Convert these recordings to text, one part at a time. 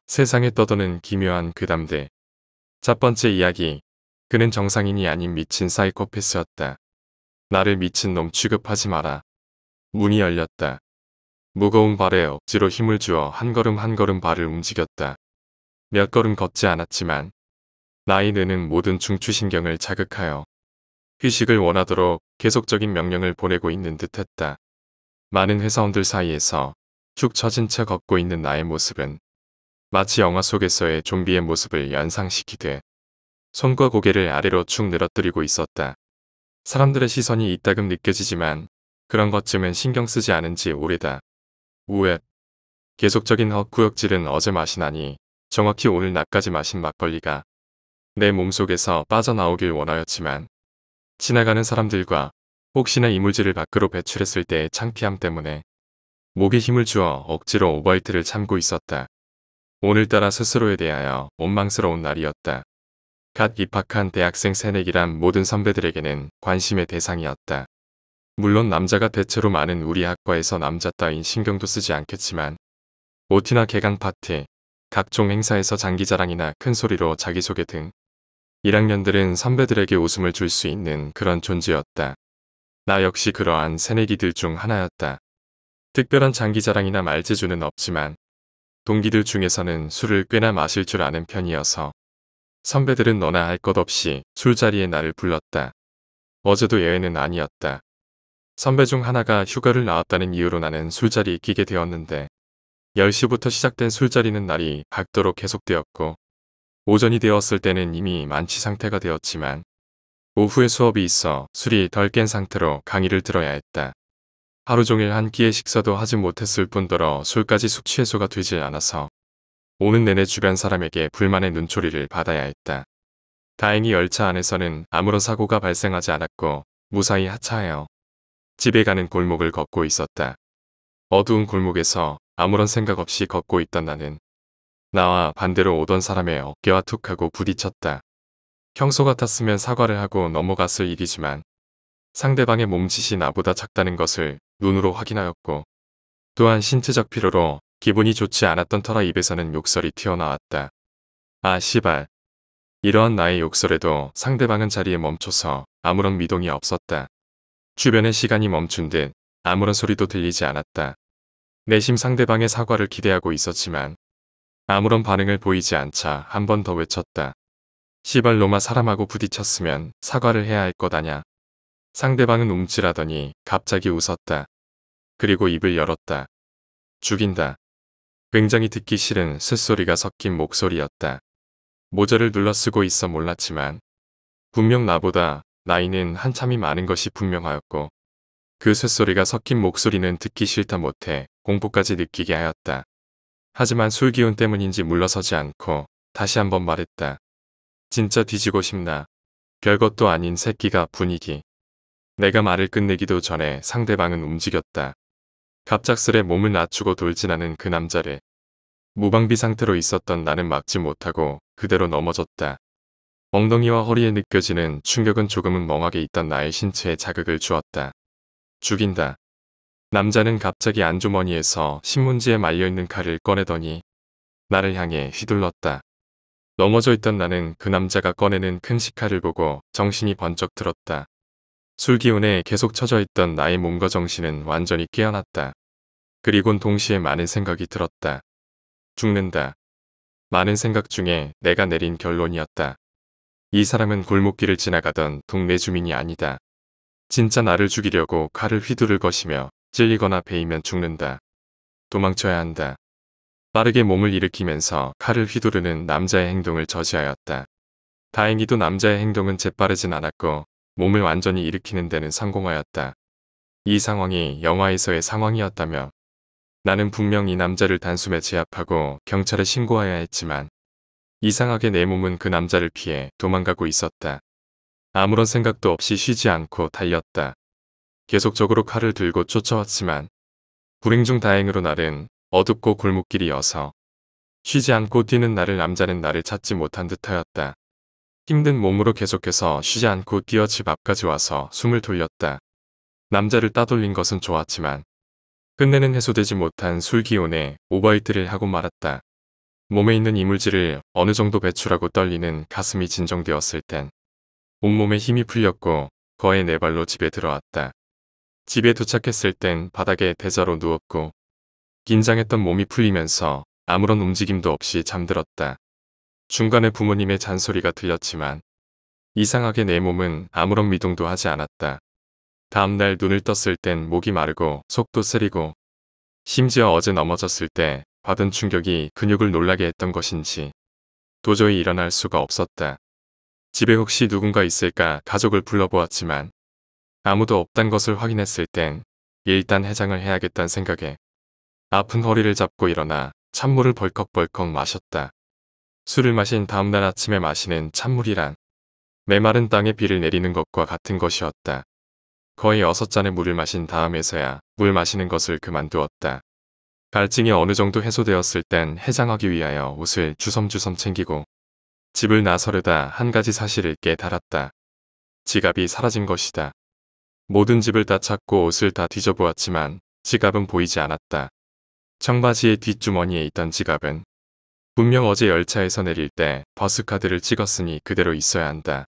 세상에 떠도는 기묘한 괴담들. 첫 번째 이야기. 그는 정상인이 아닌 미친 사이코패스였다. 나를 미친놈 취급하지 마라. 문이 열렸다. 무거운 발에 억지로 힘을 주어 한 걸음 한 걸음 발을 움직였다. 몇 걸음 걷지 않았지만 나이 뇌는 모든 중추신경을 자극하여 휴식을 원하도록 계속적인 명령을 보내고 있는 듯했다. 많은 회사원들 사이에서 축 처진 채 걷고 있는 나의 모습은 마치 영화 속에서의 좀비의 모습을 연상시키듯 손과 고개를 아래로 축 늘어뜨리고 있었다. 사람들의 시선이 이따금 느껴지지만 그런 것쯤은 신경 쓰지 않은 지 오래다. 우웻. 계속적인 헛구역질은 어제 마신 아니 정확히 오늘 낮까지 마신 막걸리가 내 몸속에서 빠져나오길 원하였지만 지나가는 사람들과 혹시나 이물질을 밖으로 배출했을 때의 창피함 때문에 목에 힘을 주어 억지로 오버히트를 참고 있었다. 오늘따라 스스로에 대하여 원망스러운 날이었다. 갓 입학한 대학생 새내기란 모든 선배들에게는 관심의 대상이었다. 물론 남자가 대체로 많은 우리 학과에서 남자 따윈 신경도 쓰지 않겠지만 OT나 개강 파티, 각종 행사에서 장기자랑이나 큰 소리로 자기소개 등 1학년들은 선배들에게 웃음을 줄 수 있는 그런 존재였다. 나 역시 그러한 새내기들 중 하나였다. 특별한 장기자랑이나 말재주는 없지만 동기들 중에서는 술을 꽤나 마실 줄 아는 편이어서 선배들은 너나 할 것 없이 술자리에 나를 불렀다. 어제도 예외는 아니었다. 선배 중 하나가 휴가를 나왔다는 이유로 나는 술자리에 끼게 되었는데 10시부터 시작된 술자리는 날이 밝도록 계속되었고 오전이 되었을 때는 이미 만취 상태가 되었지만 오후에 수업이 있어 술이 덜 깬 상태로 강의를 들어야 했다. 하루 종일 한 끼의 식사도 하지 못했을 뿐더러 술까지 숙취해소가 되질 않아서 오는 내내 주변 사람에게 불만의 눈초리를 받아야 했다. 다행히 열차 안에서는 아무런 사고가 발생하지 않았고 무사히 하차하여 집에 가는 골목을 걷고 있었다. 어두운 골목에서 아무런 생각 없이 걷고 있던 나는 나와 반대로 오던 사람의 어깨와 툭 하고 부딪혔다. 평소 같았으면 사과를 하고 넘어갔을 일이지만 상대방의 몸짓이 나보다 작다는 것을 눈으로 확인하였고 또한 신체적 피로로 기분이 좋지 않았던 터라 입에서는 욕설이 튀어나왔다. 아 씨발. 이러한 나의 욕설에도 상대방은 자리에 멈춰서 아무런 미동이 없었다. 주변의 시간이 멈춘 듯 아무런 소리도 들리지 않았다. 내심 상대방의 사과를 기대하고 있었지만 아무런 반응을 보이지 않자 한 번 더 외쳤다. 시발 놈아 사람하고 부딪혔으면 사과를 해야 할 것 아냐. 상대방은 움찔하더니 갑자기 웃었다. 그리고 입을 열었다. 죽인다. 굉장히 듣기 싫은 쇳소리가 섞인 목소리였다. 모자를 눌러 쓰고 있어 몰랐지만 분명 나보다 나이는 한참이 많은 것이 분명하였고 그 쇳소리가 섞인 목소리는 듣기 싫다 못해 공포까지 느끼게 하였다. 하지만 술 기운 때문인지 물러서지 않고 다시 한번 말했다. 진짜 뒤지고 싶나. 별것도 아닌 새끼가 분위기. 내가 말을 끝내기도 전에 상대방은 움직였다. 갑작스레 몸을 낮추고 돌진하는 그 남자를 무방비 상태로 있었던 나는 막지 못하고 그대로 넘어졌다. 엉덩이와 허리에 느껴지는 충격은 조금은 멍하게 있던 나의 신체에 자극을 주었다. 죽인다. 남자는 갑자기 안주머니에서 신문지에 말려있는 칼을 꺼내더니 나를 향해 휘둘렀다. 넘어져 있던 나는 그 남자가 꺼내는 큰 식칼을 보고 정신이 번쩍 들었다. 술 기운에 계속 처져 있던 나의 몸과 정신은 완전히 깨어났다. 그리곤 동시에 많은 생각이 들었다. 죽는다. 많은 생각 중에 내가 내린 결론이었다. 이 사람은 골목길을 지나가던 동네 주민이 아니다. 진짜 나를 죽이려고 칼을 휘두를 것이며 찔리거나 베이면 죽는다. 도망쳐야 한다. 빠르게 몸을 일으키면서 칼을 휘두르는 남자의 행동을 저지하였다. 다행히도 남자의 행동은 재빠르진 않았고 몸을 완전히 일으키는 데는 성공하였다. 이 상황이 영화에서의 상황이었다며 나는 분명 이 남자를 단숨에 제압하고 경찰에 신고해야 했지만 이상하게 내 몸은 그 남자를 피해 도망가고 있었다. 아무런 생각도 없이 쉬지 않고 달렸다. 계속적으로 칼을 들고 쫓아왔지만 불행 중 다행으로 날은 어둡고 골목길이어서 쉬지 않고 뛰는 나를 남자는 나를 찾지 못한 듯하였다. 힘든 몸으로 계속해서 쉬지 않고 뛰어 집 앞까지 와서 숨을 돌렸다. 남자를 따돌린 것은 좋았지만 끝내는 해소되지 못한 술 기운에 오버히트를 하고 말았다. 몸에 있는 이물질을 어느 정도 배출하고 떨리는 가슴이 진정되었을 땐 온몸에 힘이 풀렸고 거의 네 발로 집에 들어왔다. 집에 도착했을 땐 바닥에 대자로 누웠고 긴장했던 몸이 풀리면서 아무런 움직임도 없이 잠들었다. 중간에 부모님의 잔소리가 들렸지만 이상하게 내 몸은 아무런 미동도 하지 않았다. 다음날 눈을 떴을 땐 목이 마르고 속도 쓰리고 심지어 어제 넘어졌을 때 받은 충격이 근육을 놀라게 했던 것인지 도저히 일어날 수가 없었다. 집에 혹시 누군가 있을까 가족을 불러보았지만 아무도 없단 것을 확인했을 땐 일단 해장을 해야겠다는 생각에 아픈 허리를 잡고 일어나 찬물을 벌컥벌컥 마셨다. 술을 마신 다음날 아침에 마시는 찬물이란 메마른 땅에 비를 내리는 것과 같은 것이었다. 거의 6잔의 물을 마신 다음에서야 물 마시는 것을 그만두었다. 갈증이 어느 정도 해소되었을 땐 해장하기 위하여 옷을 주섬주섬 챙기고 집을 나서려다 한 가지 사실을 깨달았다. 지갑이 사라진 것이다. 모든 집을 다 찾고 옷을 다 뒤져보았지만 지갑은 보이지 않았다. 청바지의 뒷주머니에 있던 지갑은 분명 어제 열차에서 내릴 때 버스카드를 찍었으니 그대로 있어야 한다.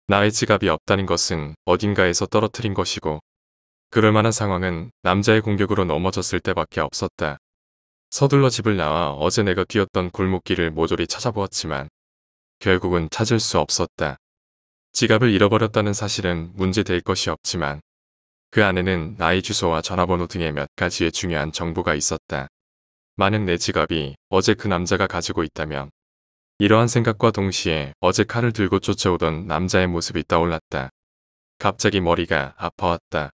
나의 지갑이 없다는 것은 어딘가에서 떨어뜨린 것이고 그럴 만한 상황은 남자의 공격으로 넘어졌을 때밖에 없었다. 서둘러 집을 나와 어제 내가 뛰었던 골목길을 모조리 찾아보았지만 결국은 찾을 수 없었다. 지갑을 잃어버렸다는 사실은 문제될 것이 없지만 그 안에는 나의 주소와 전화번호 등의 몇 가지의 중요한 정보가 있었다. 만약 내 지갑이 어제 그 남자가 가지고 있다면 이러한 생각과 동시에 어제 칼을 들고 쫓아오던 남자의 모습이 떠올랐다. 갑자기 머리가 아파왔다.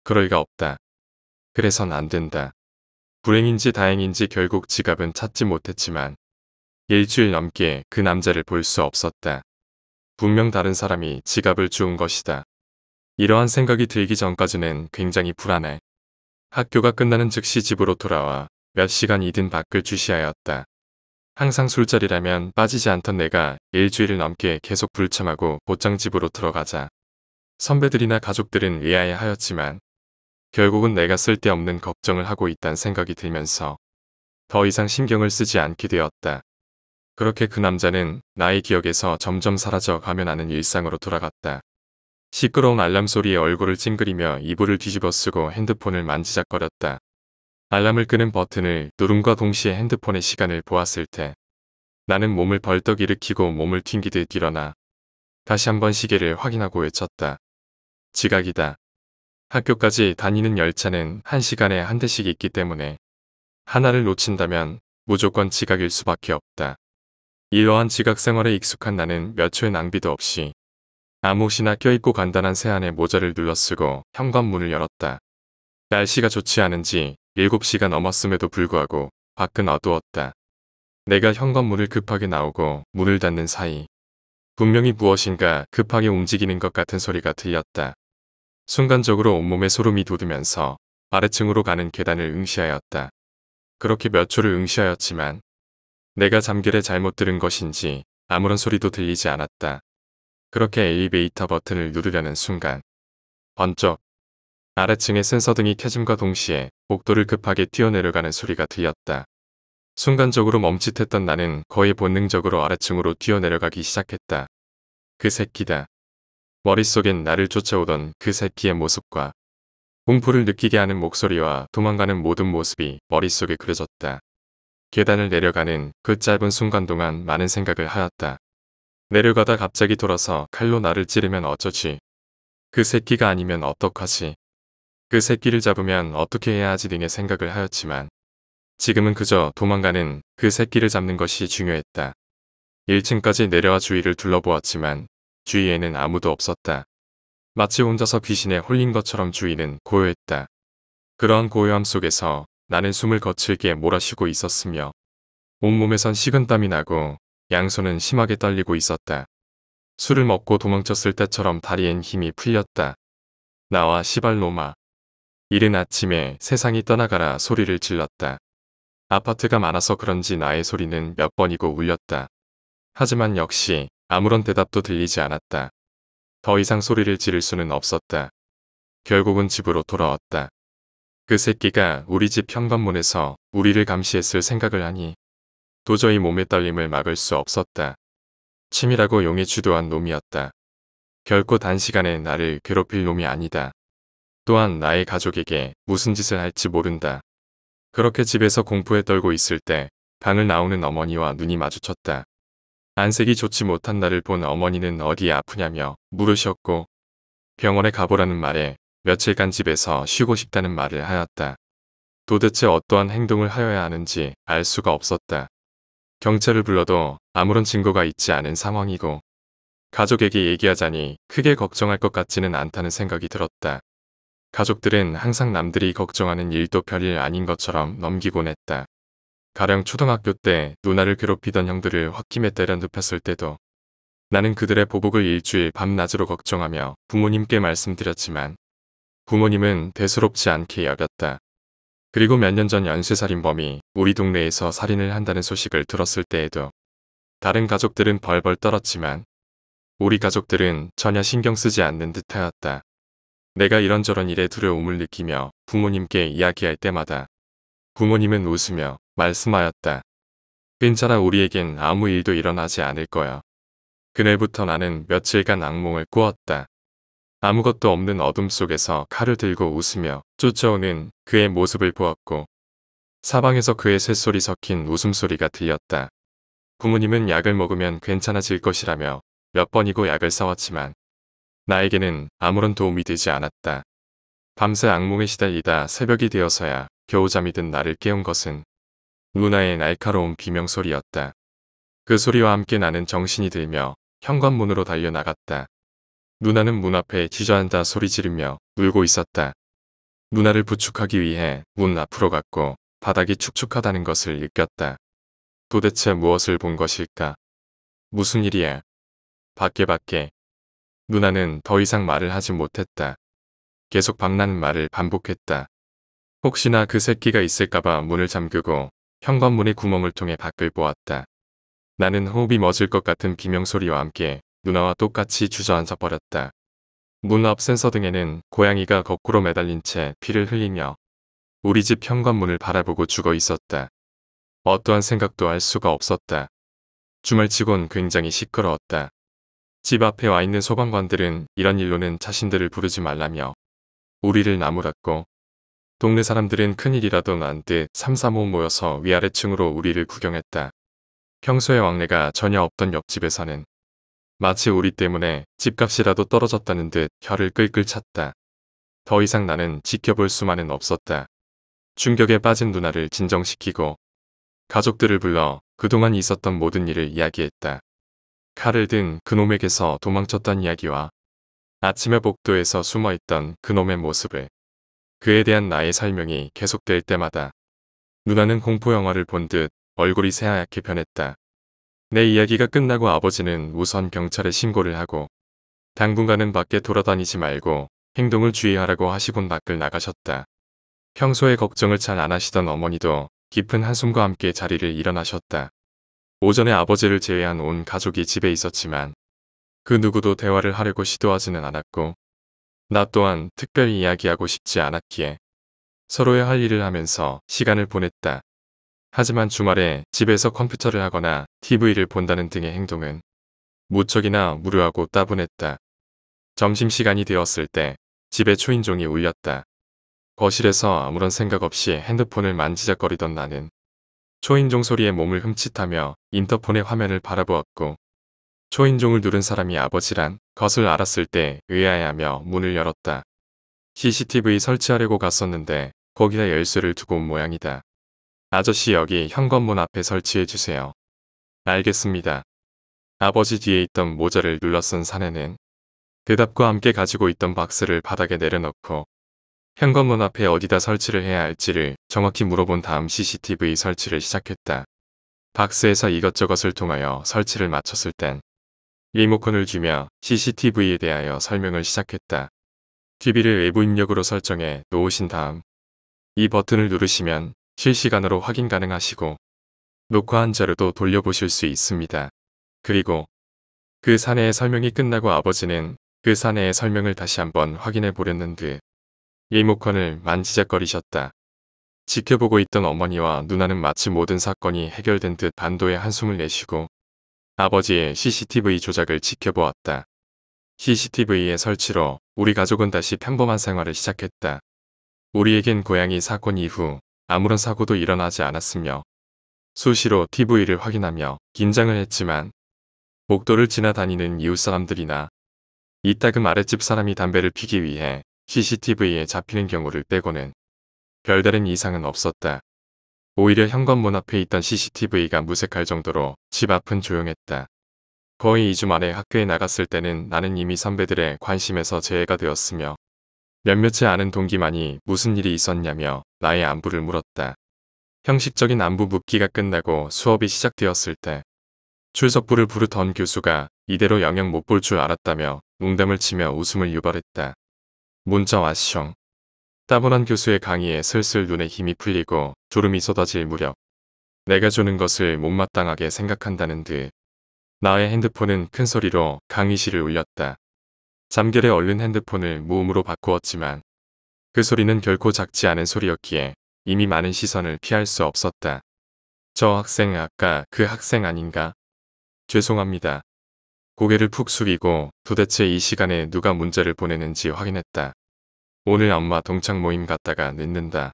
그럴 리가 없다. 그래선 안 된다. 불행인지 다행인지 결국 지갑은 찾지 못했지만 일주일 넘게 그 남자를 볼 수 없었다. 분명 다른 사람이 지갑을 주운 것이다. 이러한 생각이 들기 전까지는 굉장히 불안해. 학교가 끝나는 즉시 집으로 돌아와 몇 시간이든 밖을 주시하였다. 항상 술자리라면 빠지지 않던 내가 일주일을 넘게 계속 불참하고 곧장 집으로 들어가자 선배들이나 가족들은 의아해하였지만 결국은 내가 쓸데없는 걱정을 하고 있다는 생각이 들면서 더 이상 신경을 쓰지 않게 되었다. 그렇게 그 남자는 나의 기억에서 점점 사라져 가며 나는 일상으로 돌아갔다. 시끄러운 알람 소리에 얼굴을 찡그리며 이불을 뒤집어 쓰고 핸드폰을 만지작거렸다. 알람을 끄는 버튼을 누름과 동시에 핸드폰의 시간을 보았을 때 나는 몸을 벌떡 일으키고 몸을 튕기듯 일어나 다시 한번 시계를 확인하고 외쳤다. 지각이다. 학교까지 다니는 열차는 1시간에 한 대씩 있기 때문에 하나를 놓친다면 무조건 지각일 수밖에 없다. 이러한 지각 생활에 익숙한 나는 몇 초의 낭비도 없이 아무 옷이나 껴입고 간단한 세안에 모자를 눌러쓰고 현관문을 열었다. 날씨가 좋지 않은지 7시가 넘었음에도 불구하고 밖은 어두웠다. 내가 현관문을 급하게 나오고 문을 닫는 사이 분명히 무엇인가 급하게 움직이는 것 같은 소리가 들렸다. 순간적으로 온몸에 소름이 돋으면서 아래층으로 가는 계단을 응시하였다. 그렇게 몇 초를 응시하였지만 내가 잠결에 잘못 들은 것인지 아무런 소리도 들리지 않았다. 그렇게 엘리베이터 버튼을 누르려는 순간 번쩍 아래층의 센서등이 켜짐과 동시에 복도를 급하게 뛰어내려가는 소리가 들렸다. 순간적으로 멈칫했던 나는 거의 본능적으로 아래층으로 뛰어내려가기 시작했다. 그 새끼다. 머릿속엔 나를 쫓아오던 그 새끼의 모습과 공포를 느끼게 하는 목소리와 도망가는 모든 모습이 머릿속에 그려졌다. 계단을 내려가는 그 짧은 순간 동안 많은 생각을 하였다. 내려가다 갑자기 돌아서 칼로 나를 찌르면 어쩌지? 그 새끼가 아니면 어떡하지? 그 새끼를 잡으면 어떻게 해야 하지 등의 생각을 하였지만 지금은 그저 도망가는 그 새끼를 잡는 것이 중요했다. 1층까지 내려와 주위를 둘러보았지만 주위에는 아무도 없었다. 마치 혼자서 귀신에 홀린 것처럼 주위는 고요했다. 그러한 고요함 속에서 나는 숨을 거칠게 몰아쉬고 있었으며 온몸에선 식은땀이 나고 양손은 심하게 떨리고 있었다. 술을 먹고 도망쳤을 때처럼 다리엔 힘이 풀렸다. 나와 시발놈아. 이른 아침에 세상이 떠나가라 소리를 질렀다. 아파트가 많아서 그런지 나의 소리는 몇 번이고 울렸다. 하지만 역시 아무런 대답도 들리지 않았다. 더 이상 소리를 지를 수는 없었다. 결국은 집으로 돌아왔다. 그 새끼가 우리 집 현관문에서 우리를 감시했을 생각을 하니 도저히 몸의 떨림을 막을 수 없었다. 치밀하고 용에 주도한 놈이었다. 결코 단시간에 나를 괴롭힐 놈이 아니다. 또한 나의 가족에게 무슨 짓을 할지 모른다. 그렇게 집에서 공포에 떨고 있을 때 방을 나오는 어머니와 눈이 마주쳤다. 안색이 좋지 못한 나를 본 어머니는 어디 아프냐며 물으셨고 병원에 가보라는 말에 며칠간 집에서 쉬고 싶다는 말을 하였다. 도대체 어떠한 행동을 하여야 하는지 알 수가 없었다. 경찰을 불러도 아무런 증거가 있지 않은 상황이고 가족에게 얘기하자니 크게 걱정할 것 같지는 않다는 생각이 들었다. 가족들은 항상 남들이 걱정하는 일도 별일 아닌 것처럼 넘기곤 했다. 가령 초등학교 때 누나를 괴롭히던 형들을 홧김에 때려 눕혔을 때도 나는 그들의 보복을 일주일 밤낮으로 걱정하며 부모님께 말씀드렸지만 부모님은 대수롭지 않게 여겼다. 그리고 몇 년 전 연쇄살인범이 우리 동네에서 살인을 한다는 소식을 들었을 때에도 다른 가족들은 벌벌 떨었지만 우리 가족들은 전혀 신경 쓰지 않는 듯하였다. 내가 이런저런 일에 두려움을 느끼며 부모님께 이야기할 때마다 부모님은 웃으며 말씀하였다. 괜찮아, 우리에겐 아무 일도 일어나지 않을 거야. 그날부터 나는 며칠간 악몽을 꾸었다. 아무것도 없는 어둠 속에서 칼을 들고 웃으며 쫓아오는 그의 모습을 보았고 사방에서 그의 쇳소리 섞인 웃음소리가 들렸다. 부모님은 약을 먹으면 괜찮아질 것이라며 몇 번이고 약을 싸웠지만 나에게는 아무런 도움이 되지 않았다. 밤새 악몽에 시달리다 새벽이 되어서야 겨우 잠이 든 나를 깨운 것은 누나의 날카로운 비명소리였다. 그 소리와 함께 나는 정신이 들며 현관문으로 달려나갔다. 누나는 문 앞에 주저앉아 소리 지르며 울고 있었다. 누나를 부축하기 위해 문 앞으로 갔고 바닥이 축축하다는 것을 느꼈다. 도대체 무엇을 본 것일까? 무슨 일이야? 밖에. 누나는 더 이상 말을 하지 못했다. 계속 박나는 말을 반복했다. 혹시나 그 새끼가 있을까봐 문을 잠그고 현관문의 구멍을 통해 밖을 보았다. 나는 호흡이 멎을 것 같은 비명소리와 함께 누나와 똑같이 주저앉아 버렸다. 문 앞 센서등에는 고양이가 거꾸로 매달린 채 피를 흘리며 우리 집 현관문을 바라보고 죽어 있었다. 어떠한 생각도 할 수가 없었다. 주말치곤 굉장히 시끄러웠다. 집 앞에 와 있는 소방관들은 이런 일로는 자신들을 부르지 말라며 우리를 나무랐고 동네 사람들은 큰일이라도 난 듯 삼삼오오 모여서 위아래층으로 우리를 구경했다. 평소에 왕래가 전혀 없던 옆집에서는 마치 우리 때문에 집값이라도 떨어졌다는 듯 혀를 끌끌 찼다. 더 이상 나는 지켜볼 수만은 없었다. 충격에 빠진 누나를 진정시키고 가족들을 불러 그동안 있었던 모든 일을 이야기했다. 칼을 든 그놈에게서 도망쳤던 이야기와 아침에 복도에서 숨어있던 그놈의 모습을 그에 대한 나의 설명이 계속될 때마다 누나는 공포영화를 본 듯 얼굴이 새하얗게 변했다. 내 이야기가 끝나고 아버지는 우선 경찰에 신고를 하고 당분간은 밖에 돌아다니지 말고 행동을 주의하라고 하시곤 밖을 나가셨다. 평소에 걱정을 잘 안 하시던 어머니도 깊은 한숨과 함께 자리를 일어나셨다. 오전에 아버지를 제외한 온 가족이 집에 있었지만 그 누구도 대화를 하려고 시도하지는 않았고 나 또한 특별히 이야기하고 싶지 않았기에 서로의 할 일을 하면서 시간을 보냈다. 하지만 주말에 집에서 컴퓨터를 하거나 TV를 본다는 등의 행동은 무척이나 무료하고 따분했다. 점심시간이 되었을 때 집에 초인종이 울렸다. 거실에서 아무런 생각 없이 핸드폰을 만지작거리던 나는 초인종 소리에 몸을 흠칫하며 인터폰의 화면을 바라보았고 초인종을 누른 사람이 아버지란 것을 알았을 때 의아해하며 문을 열었다. CCTV 설치하려고 갔었는데 거기다 열쇠를 두고 온 모양이다. 아저씨, 여기 현관문 앞에 설치해주세요. 알겠습니다. 아버지 뒤에 있던 모자를 눌러쓴 사내는 대답과 함께 가지고 있던 박스를 바닥에 내려놓고 현관문 앞에 어디다 설치를 해야 할지를 정확히 물어본 다음 CCTV 설치를 시작했다. 박스에서 이것저것을 통하여 설치를 마쳤을 땐 리모컨을 쥐며 CCTV에 대하여 설명을 시작했다. TV를 외부 입력으로 설정해 놓으신 다음 이 버튼을 누르시면 실시간으로 확인 가능하시고 녹화한 자료도 돌려보실 수 있습니다. 그리고 그 사내의 설명이 끝나고 아버지는 그 사내의 설명을 다시 한번 확인해 보려는 듯 리모컨을 만지작거리셨다. 지켜보고 있던 어머니와 누나는 마치 모든 사건이 해결된 듯 반도의 한숨을 내쉬고 아버지의 CCTV 조작을 지켜보았다. CCTV의 설치로 우리 가족은 다시 평범한 생활을 시작했다. 우리에겐 고양이 사건 이후 아무런 사고도 일어나지 않았으며 수시로 TV를 확인하며 긴장을 했지만 복도를 지나다니는 이웃 사람들이나 이따금 아랫집 사람이 담배를 피기 위해 CCTV에 잡히는 경우를 빼고는 별다른 이상은 없었다. 오히려 현관문 앞에 있던 CCTV가 무색할 정도로 집 앞은 조용했다. 거의 2주 만에 학교에 나갔을 때는 나는 이미 선배들의 관심에서 제외가 되었으며 몇몇이 아는 동기만이 무슨 일이 있었냐며 나의 안부를 물었다. 형식적인 안부 묻기가 끝나고 수업이 시작되었을 때 출석부를 부르던 교수가 이대로 영영 못 볼 줄 알았다며 농담을 치며 웃음을 유발했다. 문자 왔숑. 따분한 교수의 강의에 슬슬 눈에 힘이 풀리고 졸음이 쏟아질 무렵 내가 주는 것을 못마땅하게 생각한다는 듯 나의 핸드폰은 큰 소리로 강의실을 울렸다. 잠결에 얼른 핸드폰을 무음으로 바꾸었지만 그 소리는 결코 작지 않은 소리였기에 이미 많은 시선을 피할 수 없었다. 저 학생 아까 그 학생 아닌가? 죄송합니다. 고개를 푹 숙이고 도대체 이 시간에 누가 문자를 보내는지 확인했다. 오늘 엄마 동창 모임 갔다가 늦는다.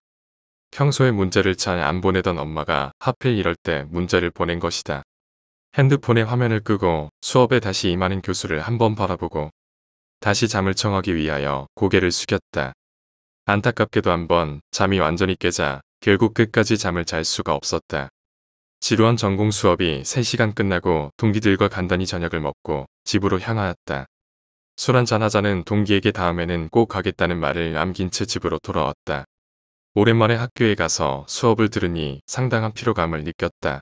평소에 문자를 잘 안 보내던 엄마가 하필 이럴 때 문자를 보낸 것이다. 핸드폰의 화면을 끄고 수업에 다시 임하는 교수를 한번 바라보고 다시 잠을 청하기 위하여 고개를 숙였다. 안타깝게도 한번 잠이 완전히 깨자 결국 끝까지 잠을 잘 수가 없었다. 지루한 전공 수업이 3시간 끝나고 동기들과 간단히 저녁을 먹고 집으로 향하였다. 술 한잔 하자는 동기에게 다음에는 꼭 가겠다는 말을 남긴 채 집으로 돌아왔다. 오랜만에 학교에 가서 수업을 들으니 상당한 피로감을 느꼈다.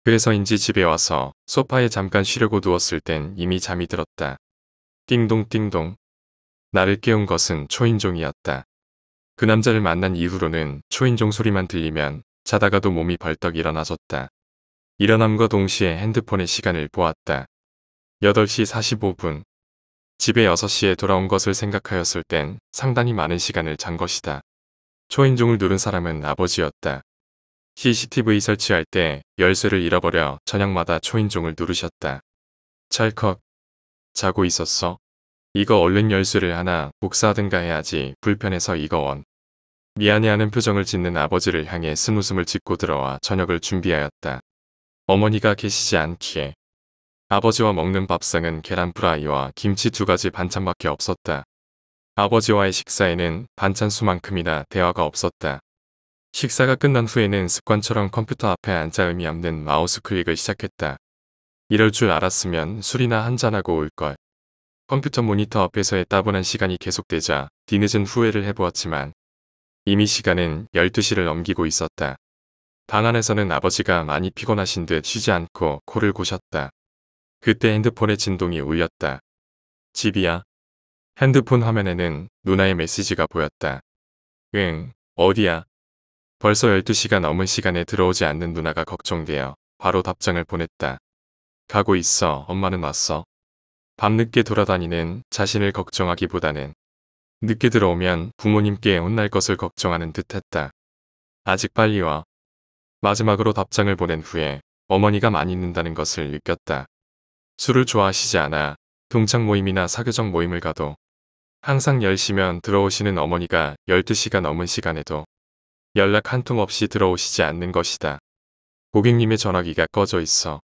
그래서인지 집에 와서 소파에 잠깐 쉬려고 누웠을 땐 이미 잠이 들었다. 띵동띵동. 나를 깨운 것은 초인종이었다. 그 남자를 만난 이후로는 초인종 소리만 들리면 자다가도 몸이 벌떡 일어나졌다. 일어남과 동시에 핸드폰의 시간을 보았다. 8시 45분. 집에 6시에 돌아온 것을 생각하였을 땐 상당히 많은 시간을 잔 것이다. 초인종을 누른 사람은 아버지였다. CCTV 설치할 때 열쇠를 잃어버려 저녁마다 초인종을 누르셨다. 찰컥. 자고 있었어? 이거 얼른 열쇠를 하나 복사하든가 해야지. 불편해서 이거 원. 미안해하는 표정을 짓는 아버지를 향해 쓴웃음을 짓고 들어와 저녁을 준비하였다. 어머니가 계시지 않기에 아버지와 먹는 밥상은 계란 프라이와 김치 2가지 반찬밖에 없었다. 아버지와의 식사에는 반찬 수만큼이나 대화가 없었다. 식사가 끝난 후에는 습관처럼 컴퓨터 앞에 앉아 의미 없는 마우스 클릭을 시작했다. 이럴 줄 알았으면 술이나 한잔하고 올걸. 컴퓨터 모니터 앞에서의 따분한 시간이 계속되자 뒤늦은 후회를 해보았지만 이미 시간은 12시를 넘기고 있었다. 방 안에서는 아버지가 많이 피곤하신 듯 쉬지 않고 코를 고셨다. 그때 핸드폰의 진동이 울렸다. 집이야? 핸드폰 화면에는 누나의 메시지가 보였다. 응, 어디야? 벌써 12시가 넘은 시간에 들어오지 않는 누나가 걱정되어 바로 답장을 보냈다. 가고 있어. 엄마는 왔어. 밤늦게 돌아다니는 자신을 걱정하기보다는 늦게 들어오면 부모님께 혼날 것을 걱정하는 듯했다. 아직 빨리 와. 마지막으로 답장을 보낸 후에 어머니가 많이 늦는다는 것을 느꼈다. 술을 좋아하시지 않아 동창 모임이나 사교적 모임을 가도 항상 10시면 들어오시는 어머니가 12시가 넘은 시간에도 연락 한 통 없이 들어오시지 않는 것이다. 고객님의 전화기가 꺼져 있어.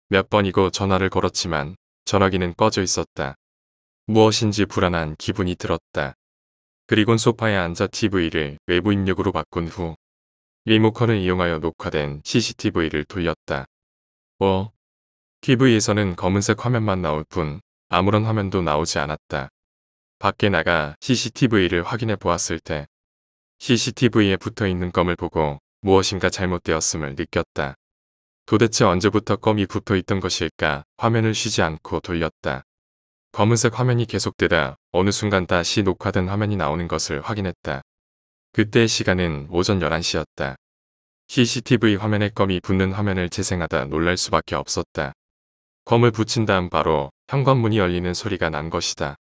몇 번이고 전화를 걸었지만 전화기는 꺼져 있었다. 무엇인지 불안한 기분이 들었다. 그리곤 소파에 앉아 TV를 외부 입력으로 바꾼 후 리모컨을 이용하여 녹화된 CCTV를 돌렸다. TV에서는 검은색 화면만 나올 뿐 아무런 화면도 나오지 않았다. 밖에 나가 CCTV를 확인해 보았을 때 CCTV에 붙어있는 껌을 보고 무엇인가 잘못되었음을 느꼈다. 도대체 언제부터 껌이 붙어있던 것일까? 화면을 쉬지 않고 돌렸다. 검은색 화면이 계속되다 어느 순간 다시 녹화된 화면이 나오는 것을 확인했다. 그때의 시간은 오전 11시였다. CCTV 화면에 껌이 붙는 화면을 재생하다 놀랄 수밖에 없었다. 껌을 붙인 다음 바로 현관문이 열리는 소리가 난 것이다.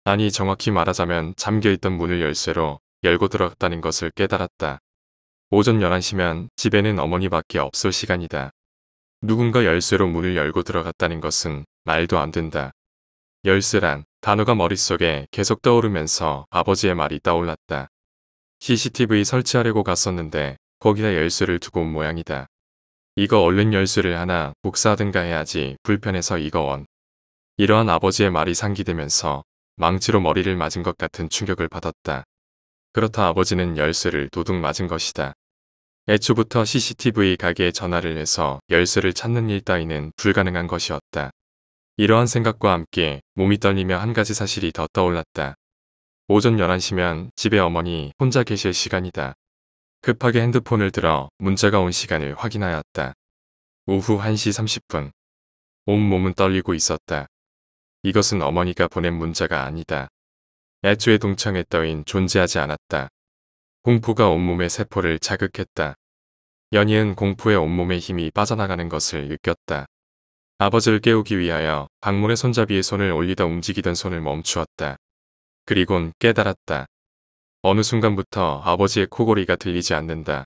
아니 정확히 말하자면 잠겨있던 문을 열쇠로 열고 들어갔다는 것을 깨달았다. 오전 11시면 집에는 어머니밖에 없을 시간이다. 누군가 열쇠로 문을 열고 들어갔다는 것은 말도 안 된다. 열쇠란 단어가 머릿속에 계속 떠오르면서 아버지의 말이 떠올랐다. CCTV 설치하려고 갔었는데 거기다 열쇠를 두고 온 모양이다. 이거 얼른 열쇠를 하나 복사하든가 해야지 불편해서 이거 원. 이러한 아버지의 말이 상기되면서 망치로 머리를 맞은 것 같은 충격을 받았다. 그렇다 아버지는 열쇠를 도둑 맞은 것이다. 애초부터 CCTV 가게에 전화를 해서 열쇠를 찾는 일 따위는 불가능한 것이었다. 이러한 생각과 함께 몸이 떨리며 한 가지 사실이 더 떠올랐다. 오전 11시면 집에 어머니 혼자 계실 시간이다. 급하게 핸드폰을 들어 문자가 온 시간을 확인하였다. 오후 1시 30분. 온몸은 떨리고 있었다. 이것은 어머니가 보낸 문자가 아니다. 애초에 동창회 따윈 존재하지 않았다. 공포가 온몸의 세포를 자극했다. 연이은 공포에 온몸의 힘이 빠져나가는 것을 느꼈다. 아버지를 깨우기 위하여 방문의 손잡이에 손을 올리다 움직이던 손을 멈추었다. 그리곤 깨달았다. 어느 순간부터 아버지의 코골이가 들리지 않는다.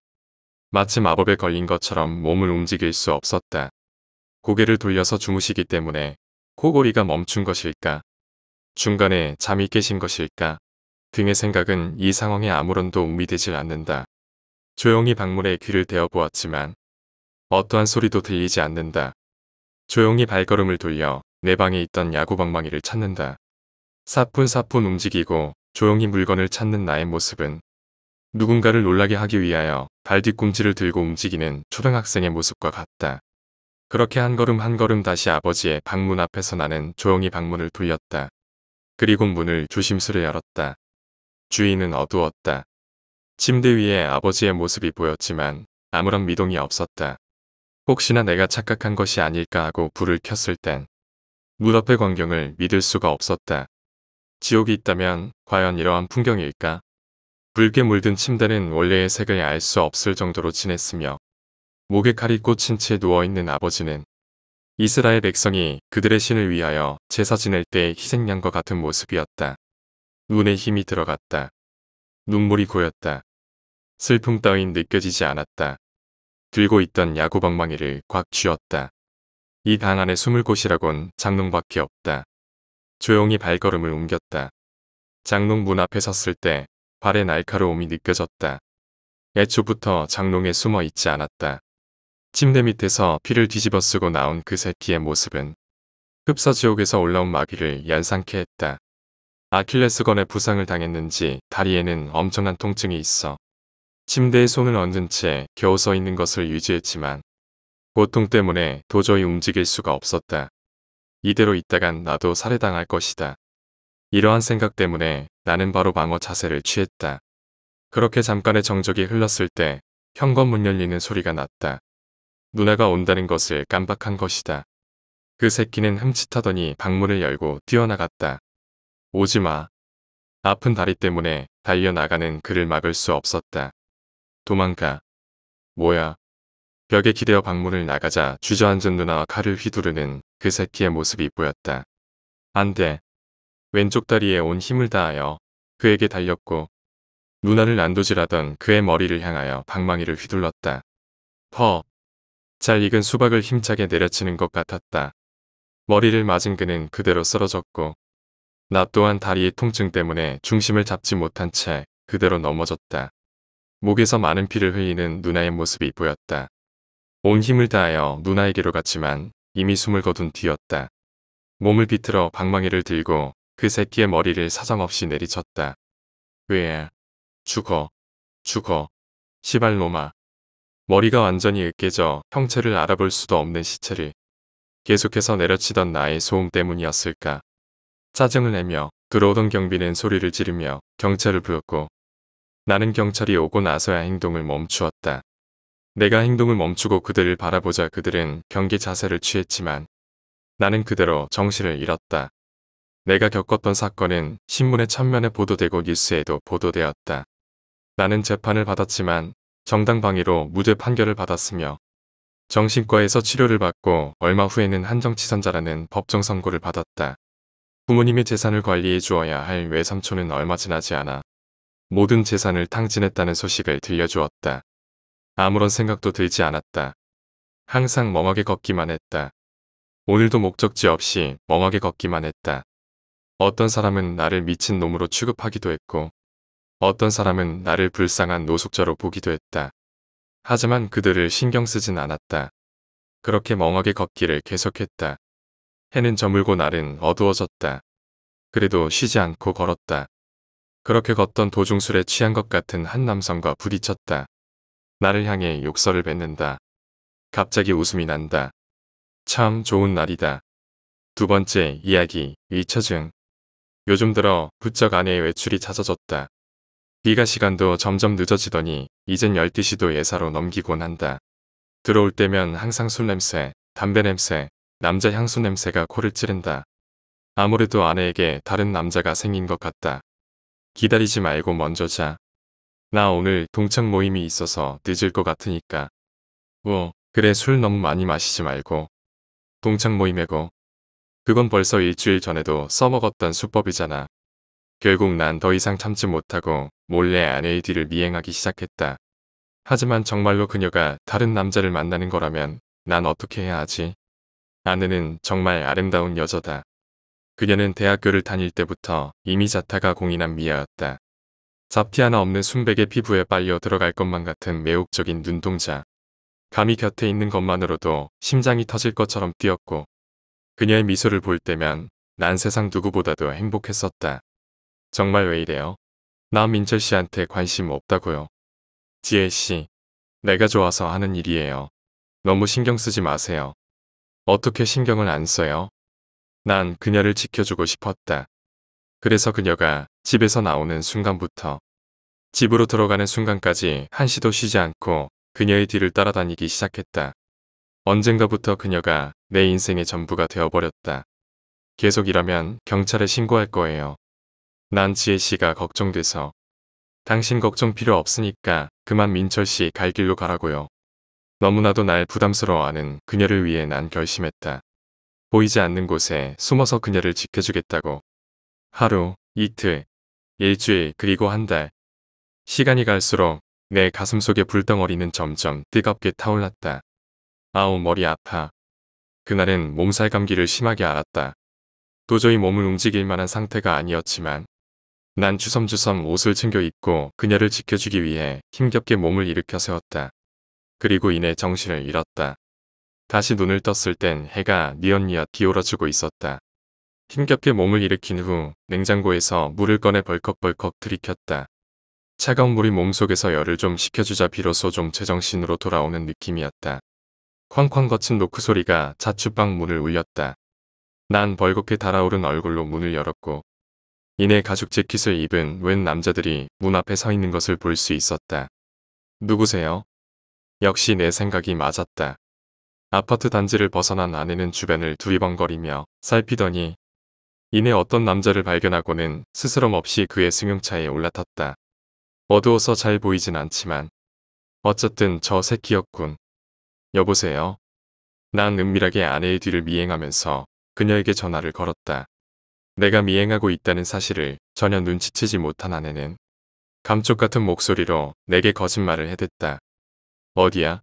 마치 마법에 걸린 것처럼 몸을 움직일 수 없었다. 고개를 돌려서 주무시기 때문에 코골이가 멈춘 것일까? 중간에 잠이 깨신 것일까? 등의 생각은 이 상황에 아무런 도움이 되질 않는다. 조용히 방문에 귀를 대어보았지만 어떠한 소리도 들리지 않는다. 조용히 발걸음을 돌려 내 방에 있던 야구방망이를 찾는다. 사뿐사뿐 움직이고 조용히 물건을 찾는 나의 모습은 누군가를 놀라게 하기 위하여 발뒤꿈치를 들고 움직이는 초등학생의 모습과 같다. 그렇게 한 걸음 한 걸음 다시 아버지의 방문 앞에서 나는 조용히 방문을 돌렸다. 그리고 문을 조심스레 열었다. 주인은 어두웠다. 침대 위에 아버지의 모습이 보였지만 아무런 미동이 없었다. 혹시나 내가 착각한 것이 아닐까 하고 불을 켰을 땐 문 앞의 광경을 믿을 수가 없었다. 지옥이 있다면 과연 이러한 풍경일까? 붉게 물든 침대는 원래의 색을 알 수 없을 정도로 진했으며 목에 칼이 꽂힌 채 누워있는 아버지는 이스라엘 백성이 그들의 신을 위하여 제사 지낼 때의 희생양과 같은 모습이었다. 눈에 힘이 들어갔다. 눈물이 고였다. 슬픔 따윈 느껴지지 않았다. 들고 있던 야구방망이를 꽉 쥐었다. 이 방 안에 숨을 곳이라곤 장롱밖에 없다. 조용히 발걸음을 옮겼다. 장롱 문 앞에 섰을 때 발의 날카로움이 느껴졌다. 애초부터 장롱에 숨어 있지 않았다. 침대 밑에서 피를 뒤집어 쓰고 나온 그 새끼의 모습은 흡사지옥에서 올라온 마귀를 연상케 했다. 아킬레스건에 부상을 당했는지 다리에는 엄청난 통증이 있어 침대에 손을 얹은 채 겨우 서 있는 것을 유지했지만 고통 때문에 도저히 움직일 수가 없었다. 이대로 있다간 나도 살해당할 것이다. 이러한 생각 때문에 나는 바로 방어 자세를 취했다. 그렇게 잠깐의 정적이 흘렀을 때 현관문 열리는 소리가 났다. 누나가 온다는 것을 깜빡한 것이다. 그 새끼는 흠칫하더니 방문을 열고 뛰어나갔다. 오지마. 아픈 다리 때문에 달려나가는 그를 막을 수 없었다. 도망가. 뭐야. 벽에 기대어 방문을 나가자 주저앉은 누나와 칼을 휘두르는 그 새끼의 모습이 보였다. 안 돼. 왼쪽 다리에 온 힘을 다하여 그에게 달렸고 누나를 난도질하던 그의 머리를 향하여 방망이를 휘둘렀다. 퍼. 잘 익은 수박을 힘차게 내려치는 것 같았다. 머리를 맞은 그는 그대로 쓰러졌고 나 또한 다리의 통증 때문에 중심을 잡지 못한 채 그대로 넘어졌다. 목에서 많은 피를 흘리는 누나의 모습이 보였다. 온 힘을 다하여 누나에게로 갔지만 이미 숨을 거둔 뒤였다. 몸을 비틀어 방망이를 들고 그 새끼의 머리를 사정없이 내리쳤다. 왜? 죽어. 죽어. 시발놈아. 머리가 완전히 으깨져 형체를 알아볼 수도 없는 시체를 계속해서 내려치던 나의 소음 때문이었을까. 짜증을 내며 들어오던 경비는 소리를 지르며 경찰을 불렀고 나는 경찰이 오고 나서야 행동을 멈추었다. 내가 행동을 멈추고 그들을 바라보자 그들은 경계 자세를 취했지만 나는 그대로 정신을 잃었다. 내가 겪었던 사건은 신문의 첫면에 보도되고 뉴스에도 보도되었다. 나는 재판을 받았지만 정당방위로 무죄 판결을 받았으며 정신과에서 치료를 받고 얼마 후에는 한정치선자라는 법정 선고를 받았다. 부모님의 재산을 관리해 주어야 할 외삼촌은 얼마 지나지 않아 모든 재산을 탕진했다는 소식을 들려주었다. 아무런 생각도 들지 않았다. 항상 멍하게 걷기만 했다. 오늘도 목적지 없이 멍하게 걷기만 했다. 어떤 사람은 나를 미친 놈으로 취급하기도 했고 어떤 사람은 나를 불쌍한 노숙자로 보기도 했다. 하지만 그들을 신경 쓰진 않았다. 그렇게 멍하게 걷기를 계속했다. 해는 저물고 날은 어두워졌다. 그래도 쉬지 않고 걸었다. 그렇게 걷던 도중 술에 취한 것 같은 한 남성과 부딪혔다. 나를 향해 욕설을 뱉는다. 갑자기 웃음이 난다. 참 좋은 날이다. 두 번째 이야기, 의처증. 요즘 들어 부쩍 아내의 외출이 잦아졌다. 비가 시간도 점점 늦어지더니 이젠 12시도 예사로 넘기곤 한다. 들어올 때면 항상 술 냄새, 담배 냄새, 남자 향수 냄새가 코를 찌른다. 아무래도 아내에게 다른 남자가 생긴 것 같다. 기다리지 말고 먼저 자. 나 오늘 동창 모임이 있어서 늦을 것 같으니까. 그래 술 너무 많이 마시지 말고. 동창 모임이고. 그건 벌써 일주일 전에도 써먹었던 수법이잖아. 결국 난 더 이상 참지 못하고 몰래 아내의 뒤를 미행하기 시작했다. 하지만 정말로 그녀가 다른 남자를 만나는 거라면 난 어떻게 해야 하지? 아내는 정말 아름다운 여자다. 그녀는 대학교를 다닐 때부터 이미 자타가 공인한 미아였다. 잡티 하나 없는 순백의 피부에 빨려 들어갈 것만 같은 매혹적인 눈동자. 감히 곁에 있는 것만으로도 심장이 터질 것처럼 뛰었고 그녀의 미소를 볼 때면 난 세상 누구보다도 행복했었다. 정말 왜 이래요? 나 민철 씨한테 관심 없다고요. 지혜 씨, 내가 좋아서 하는 일이에요. 너무 신경 쓰지 마세요. 어떻게 신경을 안 써요? 난 그녀를 지켜주고 싶었다. 그래서 그녀가 집에서 나오는 순간부터 집으로 들어가는 순간까지 한시도 쉬지 않고 그녀의 뒤를 따라다니기 시작했다. 언젠가부터 그녀가 내 인생의 전부가 되어버렸다. 계속 이러면 경찰에 신고할 거예요. 난 지혜 씨가 걱정돼서. 당신 걱정 필요 없으니까 그만 민철 씨 갈 길로 가라고요. 너무나도 날 부담스러워하는 그녀를 위해 난 결심했다. 보이지 않는 곳에 숨어서 그녀를 지켜주겠다고. 하루, 이틀, 일주일 그리고 한 달. 시간이 갈수록 내 가슴속의 불덩어리는 점점 뜨겁게 타올랐다. 아우 머리 아파. 그날은 몸살 감기를 심하게 앓았다. 도저히 몸을 움직일 만한 상태가 아니었지만 난 주섬주섬 옷을 챙겨 입고 그녀를 지켜주기 위해 힘겹게 몸을 일으켜 세웠다. 그리고 이내 정신을 잃었다. 다시 눈을 떴을 땐 해가 뉘엿뉘엿 기울어지고 있었다. 힘겹게 몸을 일으킨 후 냉장고에서 물을 꺼내 벌컥벌컥 들이켰다. 차가운 물이 몸속에서 열을 좀 식혀주자 비로소 좀 제정신으로 돌아오는 느낌이었다. 쾅쾅 거친 노크 소리가 자취방 문을 울렸다. 난 벌겋게 달아오른 얼굴로 문을 열었고 이내 가죽 재킷을 입은 웬 남자들이 문 앞에 서 있는 것을 볼 수 있었다. 누구세요? 역시 내 생각이 맞았다. 아파트 단지를 벗어난 아내는 주변을 두리번거리며 살피더니 이내 어떤 남자를 발견하고는 스스럼 없이 그의 승용차에 올라탔다. 어두워서 잘 보이진 않지만 어쨌든 저 새끼였군. 여보세요? 난 은밀하게 아내의 뒤를 미행하면서 그녀에게 전화를 걸었다. 내가 미행하고 있다는 사실을 전혀 눈치채지 못한 아내는 감쪽 같은 목소리로 내게 거짓말을 해댔다. 어디야?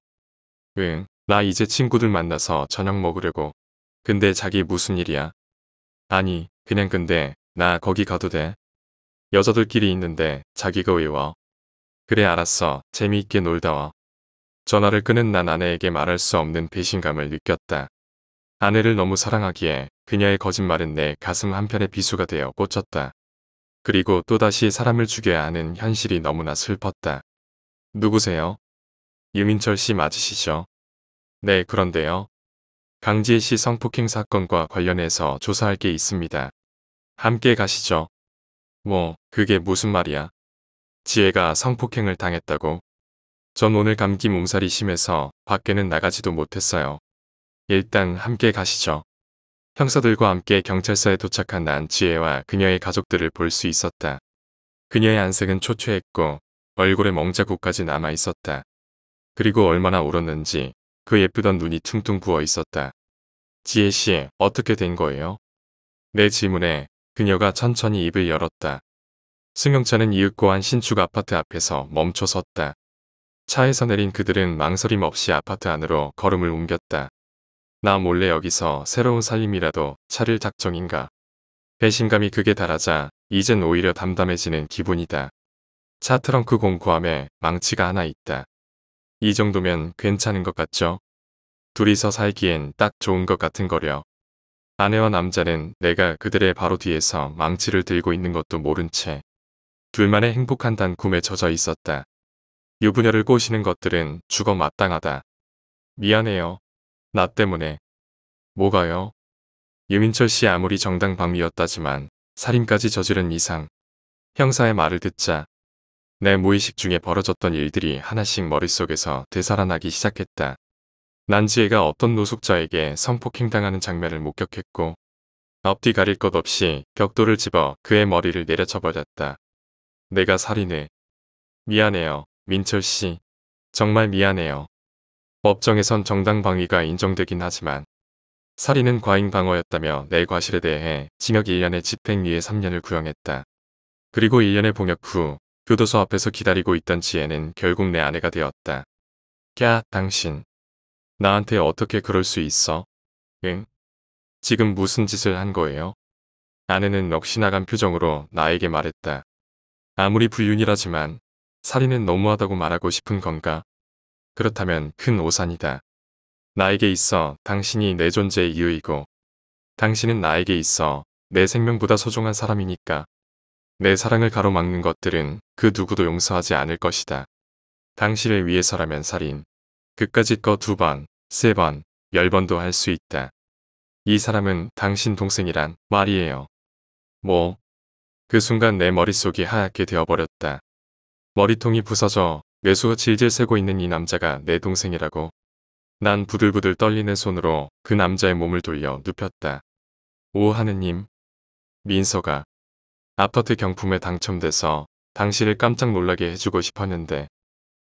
응, 나 이제 친구들 만나서 저녁 먹으려고. 근데 자기 무슨 일이야? 아니, 그냥 근데 나 거기 가도 돼? 여자들끼리 있는데 자기가 왜 와? 그래 알았어. 재미있게 놀다 와. 전화를 끊은 난 아내에게 말할 수 없는 배신감을 느꼈다. 아내를 너무 사랑하기에 그녀의 거짓말은 내 가슴 한편의 비수가 되어 꽂혔다. 그리고 또다시 사람을 죽여야 하는 현실이 너무나 슬펐다. 누구세요? 유민철 씨 맞으시죠? 네, 그런데요. 강지혜 씨 성폭행 사건과 관련해서 조사할 게 있습니다. 함께 가시죠. 그게 무슨 말이야? 지혜가 성폭행을 당했다고? 전 오늘 감기 몸살이 심해서 밖에는 나가지도 못했어요. 일단 함께 가시죠. 형사들과 함께 경찰서에 도착한 난 지혜와 그녀의 가족들을 볼 수 있었다. 그녀의 안색은 초췌했고 얼굴에 멍자국까지 남아 있었다. 그리고 얼마나 울었는지 그 예쁘던 눈이 퉁퉁 부어 있었다. 지혜 씨, 어떻게 된 거예요? 내 질문에 그녀가 천천히 입을 열었다. 승용차는 이윽고 한 신축 아파트 앞에서 멈춰 섰다. 차에서 내린 그들은 망설임 없이 아파트 안으로 걸음을 옮겼다. 나 몰래 여기서 새로운 살림이라도 차릴 작정인가. 배신감이 극에 달하자 이젠 오히려 담담해지는 기분이다. 차 트렁크 공구함에 망치가 하나 있다. 이 정도면 괜찮은 것 같죠? 둘이서 살기엔 딱 좋은 것 같은 거려. 아내와 남자는 내가 그들의 바로 뒤에서 망치를 들고 있는 것도 모른 채 둘만의 행복한 꿈에 젖어 있었다. 유부녀를 꼬시는 것들은 죽어 마땅하다. 미안해요. 나 때문에. 뭐가요? 유민철 씨 아무리 정당방위였다지만 살인까지 저지른 이상 형사의 말을 듣자 내 무의식 중에 벌어졌던 일들이 하나씩 머릿속에서 되살아나기 시작했다. 난지혜가 어떤 노숙자에게 성폭행당하는 장면을 목격했고 앞뒤 가릴 것 없이 벽돌을 집어 그의 머리를 내려쳐버렸다. 내가 살인을. 미안해요. 민철 씨. 정말 미안해요. 법정에선 정당방위가 인정되긴 하지만 살인은 과잉방어였다며 내 과실에 대해 징역 1년에 집행유예 3년을 구형했다. 그리고 1년의 봉역 후 교도소 앞에서 기다리고 있던 지혜는 결국 내 아내가 되었다. 야, 당신. 나한테 어떻게 그럴 수 있어? 응? 지금 무슨 짓을 한 거예요? 아내는 넋이 나간 표정으로 나에게 말했다. 아무리 불륜이라지만 살인은 너무하다고 말하고 싶은 건가? 그렇다면 큰 오산이다. 나에게 있어 당신이 내 존재의 이유이고 당신은 나에게 있어 내 생명보다 소중한 사람이니까 내 사랑을 가로막는 것들은 그 누구도 용서하지 않을 것이다. 당신을 위해서라면 살인. 그까짓 거 2번, 3번, 10번도 할 수 있다. 이 사람은 당신 동생이란 말이에요. 뭐? 그 순간 내 머릿속이 하얗게 되어버렸다. 머리통이 부서져 뇌수가 질질 새고 있는 이 남자가 내 동생이라고. 난 부들부들 떨리는 손으로 그 남자의 몸을 돌려 눕혔다. 오 하느님. 민서가 아파트 경품에 당첨돼서 당신을 깜짝 놀라게 해주고 싶었는데.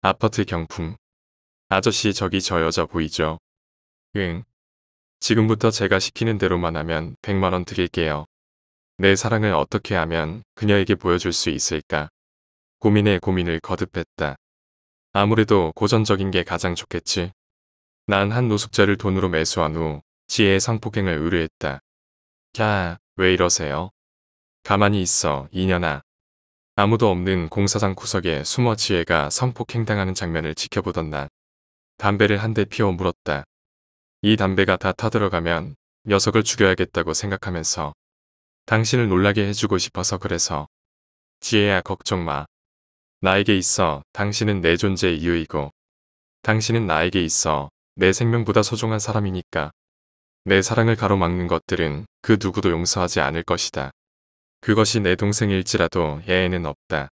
아파트 경품. 아저씨 저기 저 여자 보이죠? 응. 지금부터 제가 시키는 대로만 하면 100만원 드릴게요. 내 사랑을 어떻게 하면 그녀에게 보여줄 수 있을까? 고민에 고민을 거듭했다. 아무래도 고전적인 게 가장 좋겠지. 난 한 노숙자를 돈으로 매수한 후 지혜의 성폭행을 의뢰했다. 야, 왜 이러세요? 가만히 있어, 이년아. 아무도 없는 공사장 구석에 숨어 지혜가 성폭행당하는 장면을 지켜보던 난 담배를 한 대 피워 물었다. 이 담배가 다 타들어가면 녀석을 죽여야겠다고 생각하면서 당신을 놀라게 해주고 싶어서 그래서. 지혜야 걱정 마. 나에게 있어 당신은 내 존재의 이유이고 당신은 나에게 있어 내 생명보다 소중한 사람이니까 내 사랑을 가로막는 것들은 그 누구도 용서하지 않을 것이다. 그것이 내 동생일지라도 예외는 없다.